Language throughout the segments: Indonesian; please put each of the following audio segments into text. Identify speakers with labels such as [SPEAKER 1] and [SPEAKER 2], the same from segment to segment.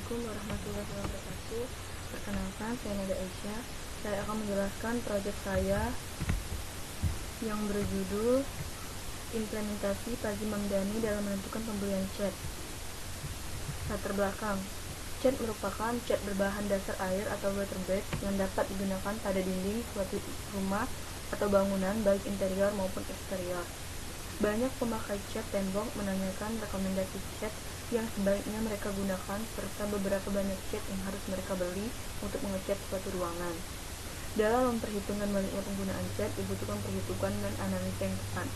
[SPEAKER 1] Assalamualaikum warahmatullahi wabarakatuh. Perkenalkan, saya Nada Aisyah. Saya akan menjelaskan proyek saya yang berjudul Implementasi Fuzzy Mamdani dalam menentukan pembelian cat. Latar belakang. Cat merupakan cat berbahan dasar air atau water base yang dapat digunakan pada dinding suatu rumah atau bangunan baik interior maupun eksterior. Banyak pemakai cat tembok menanyakan rekomendasi cat yang sebaiknya mereka gunakan serta beberapa banyak cat yang harus mereka beli untuk mengecat suatu ruangan. Dalam memperhitungkan baliknya penggunaan cat dibutuhkan perhitungan dan analisa yang tepat.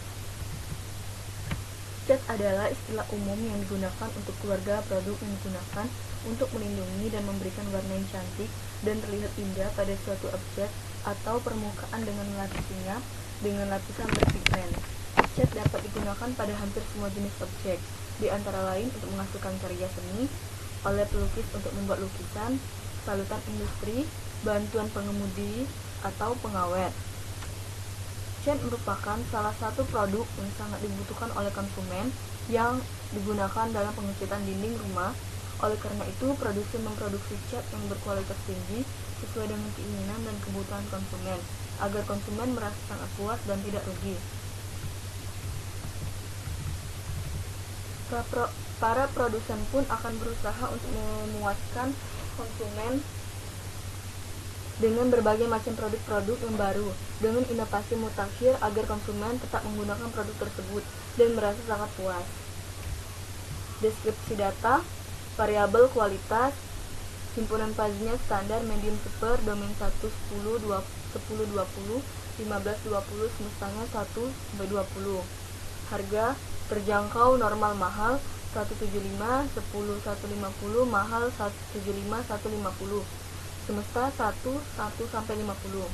[SPEAKER 1] Cat adalah istilah umum yang digunakan untuk keluarga produk yang digunakan untuk melindungi dan memberikan warna yang cantik dan terlihat indah pada suatu objek atau permukaan dengan melapisinya dengan lapisan berpigmen. Cat dapat digunakan pada hampir semua jenis objek, di antara lain untuk menghasilkan karya seni, oleh pelukis untuk membuat lukisan, salutan industri, bantuan pengemudi, atau pengawet. Cat merupakan salah satu produk yang sangat dibutuhkan oleh konsumen yang digunakan dalam pengecatan dinding rumah. Oleh karena itu, produsen memproduksi cat yang berkualitas tinggi sesuai dengan keinginan dan kebutuhan konsumen, agar konsumen merasa sangat puas dan tidak rugi. Para produsen pun akan berusaha untuk memuaskan konsumen dengan berbagai macam produk-produk yang baru dengan inovasi mutakhir agar konsumen tetap menggunakan produk tersebut dan merasa sangat puas. Deskripsi data, variabel kualitas, himpunan fuzzy-nya standar, medium, super, domain 1, 10, 20, 10, 20, 15, 20, semestanya 1-20. Harga terjangkau, normal, mahal 175, 10, 150, mahal 175, 150. Semesta 1 sampai 50.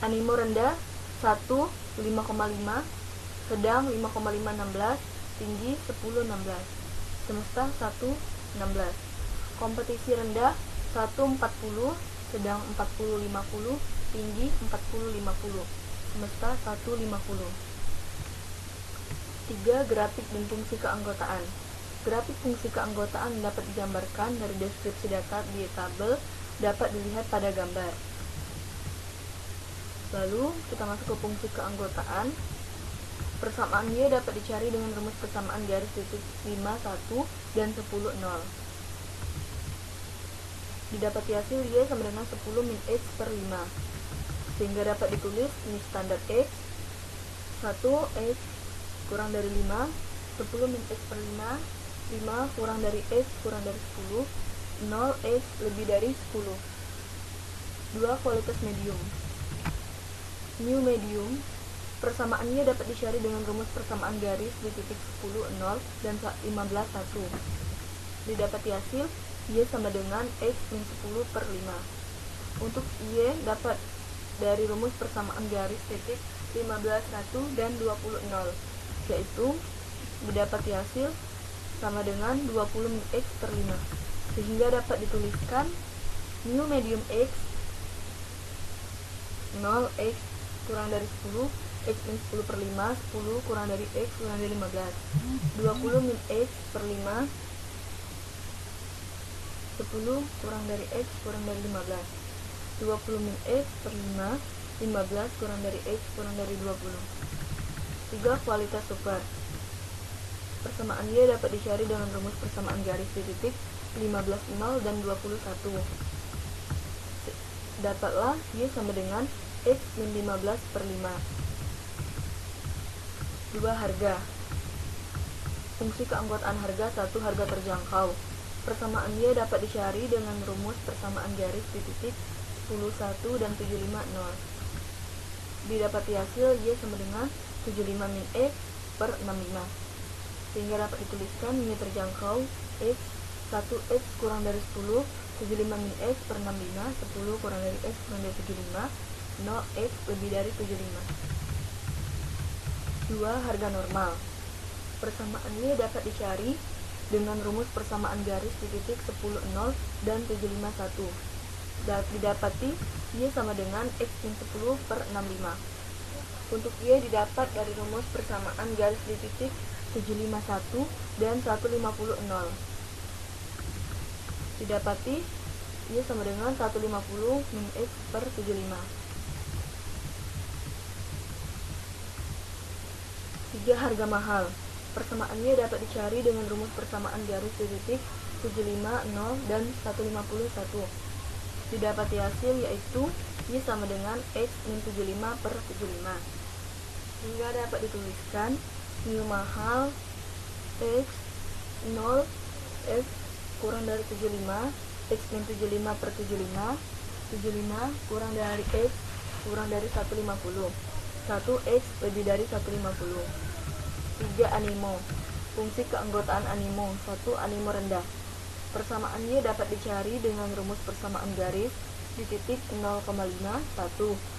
[SPEAKER 1] Animo rendah 1 5,5, sedang 5,5 16, tinggi 10 16. Semesta 1 16. Kompetisi rendah 1 40, sedang 40 50, tinggi 40 50. Semesta 1 50. 3. Grafik dan fungsi keanggotaan. Grafik fungsi keanggotaan dapat digambarkan dari deskripsi data di tabel dapat dilihat pada gambar. Lalu kita masuk ke fungsi keanggotaan. Persamaan Y dapat dicari dengan rumus persamaan garis titik 5 1 dan 10 0. Didapati hasil Y sama dengan 10 min X per 5, sehingga dapat ditulis ini standar X 1 X kurang dari 5, 10 min X per 5, 5 kurang dari X kurang dari 10, 0 X lebih dari 10. 2. Kualitas medium. New medium. Persamaannya dapat dicari dengan rumus persamaan garis di titik 10 0 dan 15 1. Didapati hasil Y sama dengan X min 10 per 5. Untuk Y dapat dari rumus persamaan garis titik 15 1 dan 20 0, yaitu didapati hasil sama dengan 20 min X per 5, sehingga dapat dituliskan new medium X 0 X kurang dari 10, X min 10 per 5, 10 kurang dari X kurang dari 15, 20 min X per 5, 10 kurang dari X kurang dari 15, 20 min X per 5, 15 kurang dari X kurang dari 20. 3. Kualitas super. Persamaan Y dapat dicari dengan rumus persamaan garis di titik 15 0 dan 21. Dapatlah Y sama dengan X min 15 per 5. 2. Harga. Fungsi keanggotaan harga 1. Harga terjangkau. Persamaan Y dapat dicari dengan rumus persamaan garis di titik 10 1 dan 75 0. Didapati hasil Y sama dengan 75 min X per 65, sehingga dapat dituliskan Y terjangkau X 1 X kurang dari 10, 75 min X per 65, 10 kurang dari X kurang dari 75, 0 X lebih dari 75. 2. Harga normal. Persamaan Y dapat dicari dengan rumus persamaan garis di titik 10 0 dan 75 1. Didapati Y sama dengan X min 10 per 65. Untuk Y didapat dari rumus persamaan garis di titik 751 dan 150 0. Didapati Y sama dengan 150 min X per 75. 3. Harga mahal. Persamaannya dapat dicari dengan rumus persamaan garis titik 75, 0, dan 151. Didapati hasil yaitu Y sama dengan X min 75 per 75. Hingga dapat dituliskan Y mahal X 0 X kurang dari 75, X min 75 per 75, 75 kurang dari X kurang dari 150, 1X lebih dari 150. 3. Animo. Fungsi keanggotaan animo. 1. Animo rendah. Persamaannya dapat dicari dengan rumus persamaan garis di titik 0,5, 1,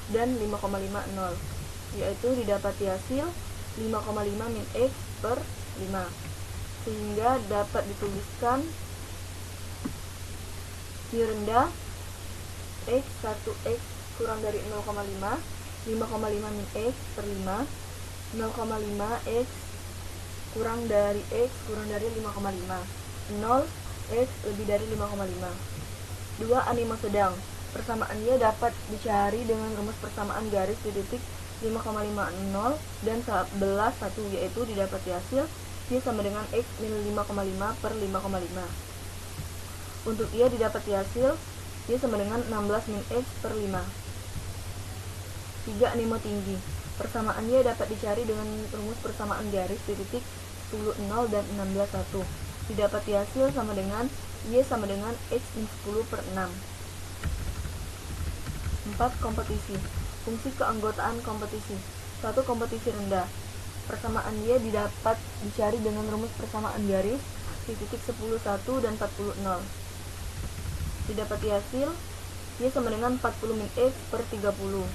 [SPEAKER 1] dan 5,50, yaitu didapati hasil 5,5 min X per 5. Sehingga dapat dituliskan Y rendah X 1X kurang dari 0,5, 5,5 min X per 5, 0,5 X kurang dari X kurang dari 5,5, 0 X lebih dari 5,5. 2. Animo sedang. Persamaannya dapat dicari dengan rumus persamaan garis di titik 5,50 dan 11, 1, yaitu didapati hasil Y sama dengan X min 5,5 per 5,5. Untuk Y didapati hasil Y sama dengan 16 min X per 5. 3. Animo tinggi. Persamaannya dapat dicari dengan rumus persamaan garis di titik 10, 0, dan 16, 1. Didapati hasil sama dengan Y sama dengan X min 10 per 6. 4. Kompetisi. Fungsi keanggotaan kompetisi. 1. Kompetisi rendah. Persamaan Y didapat dicari dengan rumus persamaan garis di titik 10, 1, dan 40, 0. Didapati hasil Y sama dengan 40 min X per 30.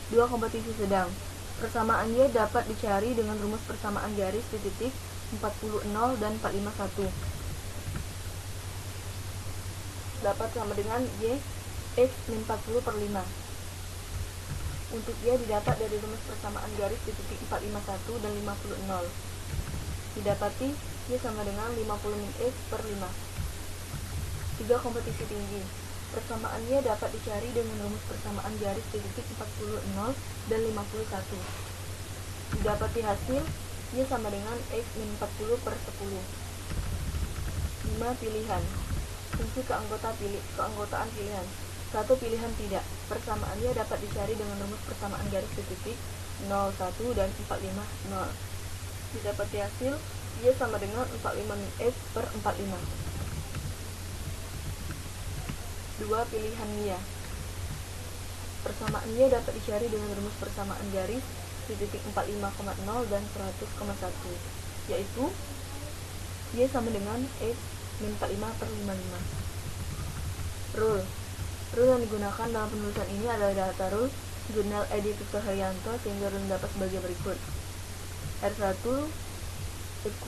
[SPEAKER 1] 2. Kompetisi sedang. Persamaan Y dapat dicari dengan rumus persamaan garis di titik 40, 0, dan 45, 1. Dapat sama dengan Y X min 40 per 5. Untuk Y didapat dari rumus persamaan garis di titik 45, 1, dan 50, 0. Didapati Y sama dengan 50 min X per 5. 3. Kompetisi tinggi. Persamaannya dapat dicari dengan rumus persamaan garis di titik 40, 0, dan 51. Didapati hasil Y sama dengan X min 40 per 10. 5. Pilihan. Fungsi keanggotaan pilihan. 1. Pilihan tidak. Persamaannya dapat dicari dengan rumus persamaan garis di titik 0, 1, dan 45, 0. Didapati hasil Y sama dengan 45 min X per 45. 2. Pilihan Y. Persamaannya dapat dicari dengan rumus persamaan garis di titik 45,0 dan 100,1, yaitu Y sama dengan X min 45 per 55. Rule yang digunakan dalam penulisan ini adalah data rule Jurnal Edi Suharyanto, sehingga rule dapat sebagai berikut. R1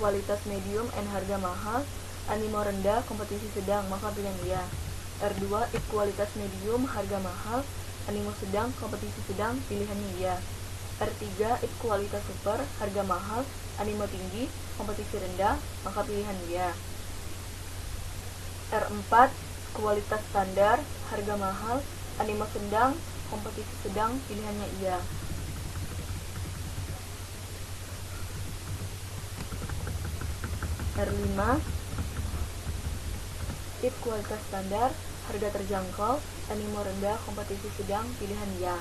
[SPEAKER 1] kualitas medium N harga mahal, animo rendah, kompetisi sedang, maka pilihan iya. R2 kualitas medium harga mahal, animo sedang, kompetisi sedang, pilihannya iya. R3 kualitas super harga mahal, animo tinggi, kompetisi rendah, maka pilihan iya. R4 kualitas standar harga mahal, animo sedang, kompetisi sedang, pilihannya iya. R5 kualitas standar harga terjangkau, animo rendah, kompetisi sedang, pilihan iya.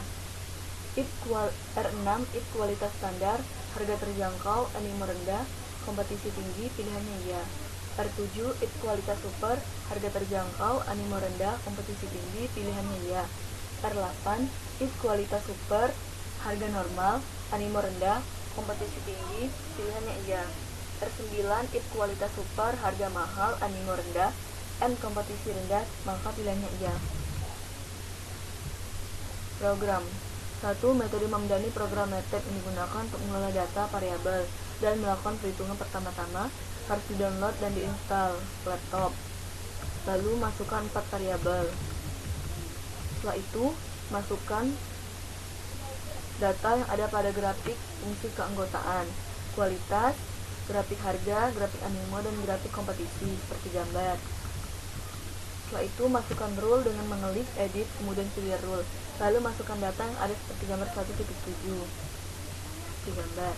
[SPEAKER 1] R6 kualitas standar harga terjangkau, animo rendah, kompetisi tinggi, pilihannya iya. R7 kualitas super harga terjangkau, animo rendah, kompetisi tinggi, pilihannya iya. R8 kualitas super harga normal, animo rendah, kompetisi tinggi, pilihannya iya. R9 kualitas super harga mahal, animo rendah, N kompetisi rendah, maka pilihannya iya. Program 1. Metode Mamdani program MATLAB yang digunakan untuk mengelola data variabel dan melakukan perhitungan. Pertama-tama harus di-download dan diinstal ke laptop. Lalu masukkan 4 variabel. Setelah itu, masukkan data yang ada pada grafik fungsi keanggotaan, kualitas, grafik harga, grafik animo, dan grafik kompetisi seperti gambar. Setelah itu masukkan rule dengan mengelik, edit, kemudian pilih rule. Lalu masukkan data yang ada seperti gambar 1.7 di gambar.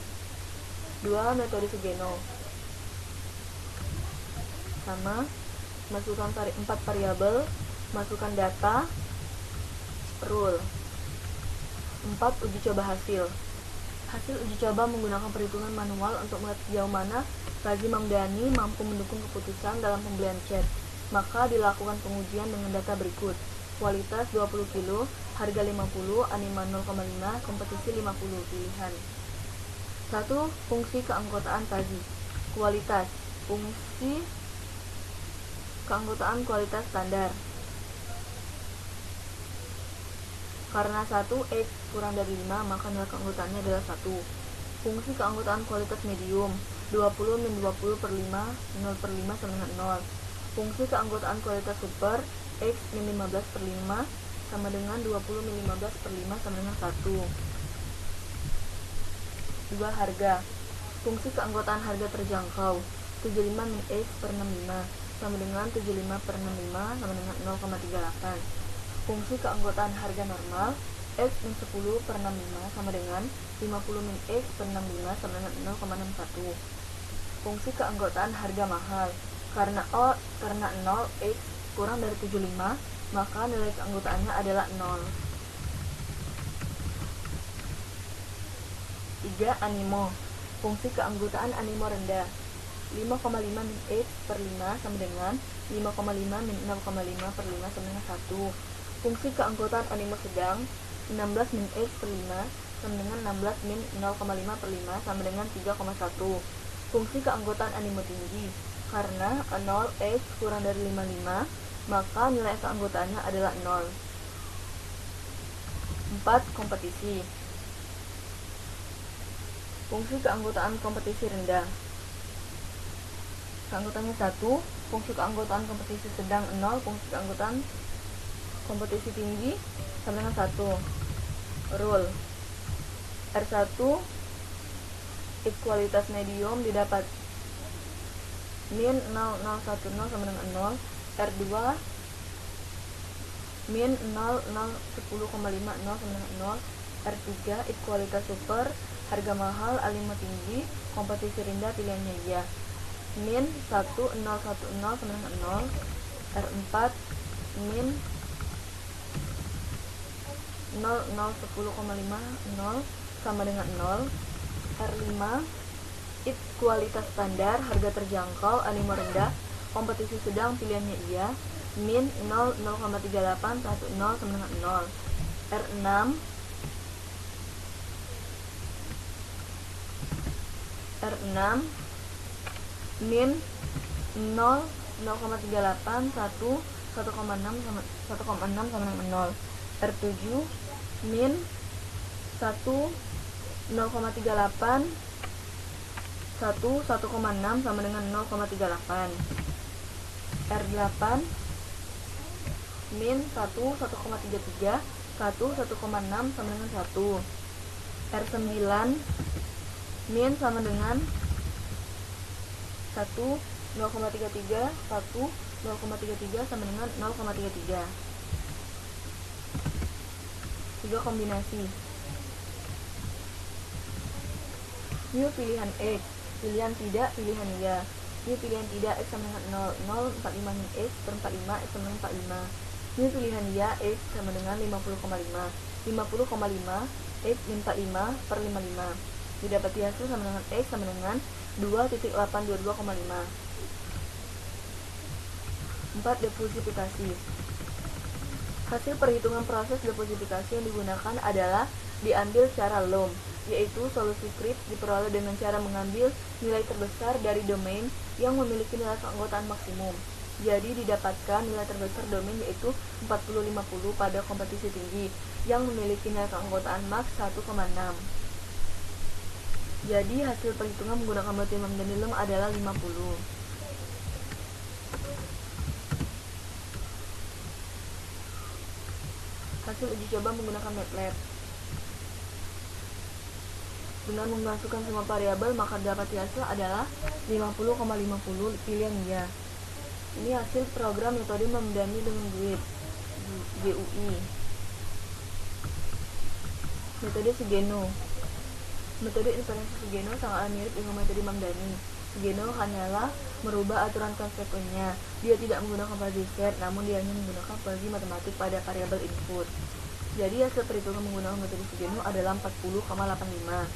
[SPEAKER 1] 2. Metode Sugeno. Sama, masukkan 4 variabel, masukkan data, rule. 4. Uji coba hasil. Hasil uji coba menggunakan perhitungan manual untuk melihat sejauh mana Razi Mamdani mampu mendukung keputusan dalam pembelian cat. Maka dilakukan pengujian dengan data berikut. Kualitas 20 kilo, harga 50, anima 0,5, kompetisi 50, pilihan. 1. Fungsi keanggotaan Razi. Kualitas. Fungsi keanggotaan kualitas standar. Karena 1 X kurang dari 5, maka nilai keanggotaannya adalah 1. Fungsi keanggotaan kualitas medium. 20 min 20 per 5, 0 per 5 sama dengan 0. Fungsi keanggotaan kualitas super. X min 15 per 5 sama dengan 20 min 15 per 5 sama dengan 1. 2. Harga. Fungsi keanggotaan harga terjangkau. 75 min X per 65 sama dengan 75 per 65 sama dengan 0,38. Fungsi keanggotaan harga normal. X min 10 per 65 sama dengan 50 min X per 65 sama dengan 0,61. Fungsi keanggotaan harga mahal. Karena 0 X kurang dari 75, maka nilai keanggotaannya adalah 0. 3. Animo. Fungsi keanggotaan animo rendah. 5,5 min X per 5 sama dengan 5,5 min 0,5 per 5 sama dengan 1. Fungsi keanggotaan animo sedang. 16 min X per 5 sama dengan 16 min 0,5 per 5 sama dengan 3,1. Fungsi keanggotaan animo tinggi. Karena 0 X kurang dari 55, maka nilai keanggotaannya adalah 0. 4. Kompetisi. Fungsi keanggotaan kompetisi rendah. Keanggotaannya 1. Fungsi keanggotaan kompetisi sedang 0. Fungsi keanggotaan kompetisi tinggi sama dengan 1. Rule. R1 kualitas medium didapat min 0010 sama dengan 0. R2 min 0010,50 sama dengan 0. R3 kualitas super, harga mahal, animo tinggi, kompetisi rendah, pilihannya iya. Min 1010 sama dengan 0. R4 min 0010,50 sama dengan 0. R5 kualitas standar, harga terjangkau, animo rendah, kompetisi sedang, pilihannya iya. Min 0,3810 sama dengan 0. R6 min 0,381 1,6 sama dengan 0. R7 min 0,38 1,6 sama dengan 0,38. R8 min 1,33 1,6 sama dengan 1. R9 min sama dengan 0,33 sama dengan 0,33. 3. Kombinasi. Mu pilihan X, pilihan tidak, pilihan iya. Mu pilihan tidak, X sama dengan 0, 0,45 min X per 45, X sama dengan 45. Mu pilihan iya, X sama dengan 50,5, 50,5 X min 45 per 55. Didapati hasil sama dengan X sama dengan 2.822,5. 4. Deposifikasi. Hasil perhitungan proses deposifikasi yang digunakan adalah diambil secara LOM, yaitu solusi Krebs diperoleh dengan cara mengambil nilai terbesar dari domain yang memiliki nilai keanggotaan maksimum. Jadi didapatkan nilai terbesar domain yaitu 40-50 pada kompetisi tinggi yang memiliki nilai keanggotaan max 1,6. Jadi hasil perhitungan menggunakan metode Mamdani LOM adalah 50. Hasil uji coba menggunakan MATLAB. Dengan memasukkan semua variabel, maka dapat hasil adalah 50,50, pilihan iya. Ini hasil program metode Mamdani dengan duit, GUI. Metode Sugeno. Metode inferensi Sugeno sangat mirip dengan metode Mamdani. Sugeno hanyalah merubah aturan konsekwennya. Dia tidak menggunakan fuzzy set, namun dia hanya menggunakan fuzzy matematik pada variabel input. Jadi hasil perhitungan menggunakan metode Sugeno adalah 40,85.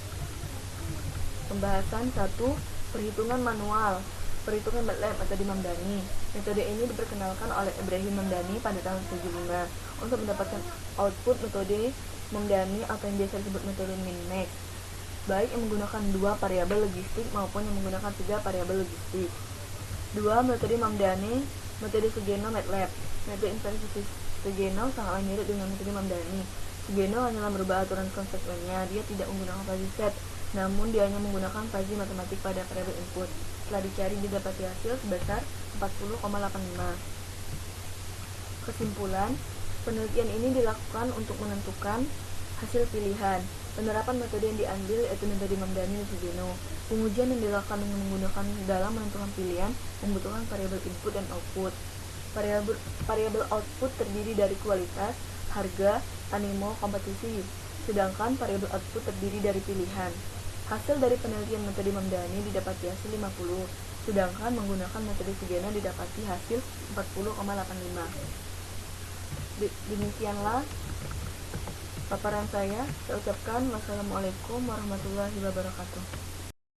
[SPEAKER 1] Pembahasan 1. Perhitungan manual. Perhitungan MATLAB metode Mamdani. Metode ini diperkenalkan oleh Ibrahim Mamdani pada tahun 1975 untuk mendapatkan output metode Mamdani atau yang biasa disebut metode min-max, baik yang menggunakan 2 variabel logistik maupun yang menggunakan 3 variabel logistik. 2. Metode Mamdani, metode Sugeno MATLAB. Metode inferensi Sugeno sangatlah mirip dengan metode Mamdani. Sugeno hanyalah merubah aturan konsekwennya. Dia tidak menggunakan fuzzy set, namun dia hanya menggunakan fuzzy matematik pada variabel input. Setelah dicari, didapati hasil sebesar 40,85. Kesimpulan, penelitian ini dilakukan untuk menentukan hasil pilihan. Penerapan metode yang diambil yaitu metode Mamdani dan Sugeno. Pengujian yang dilakukan dengan menggunakan dalam menentukan pilihan membutuhkan variabel input dan output. Variabel output terdiri dari kualitas, harga, animo, kompetisi, sedangkan variabel output terdiri dari pilihan. Hasil dari penelitian metode Mamdani didapati hasil 50, sedangkan menggunakan metode Sugeno didapati hasil 40,85. Demikianlah paparan saya. Saya ucapkan wassalamualaikum warahmatullahi wabarakatuh.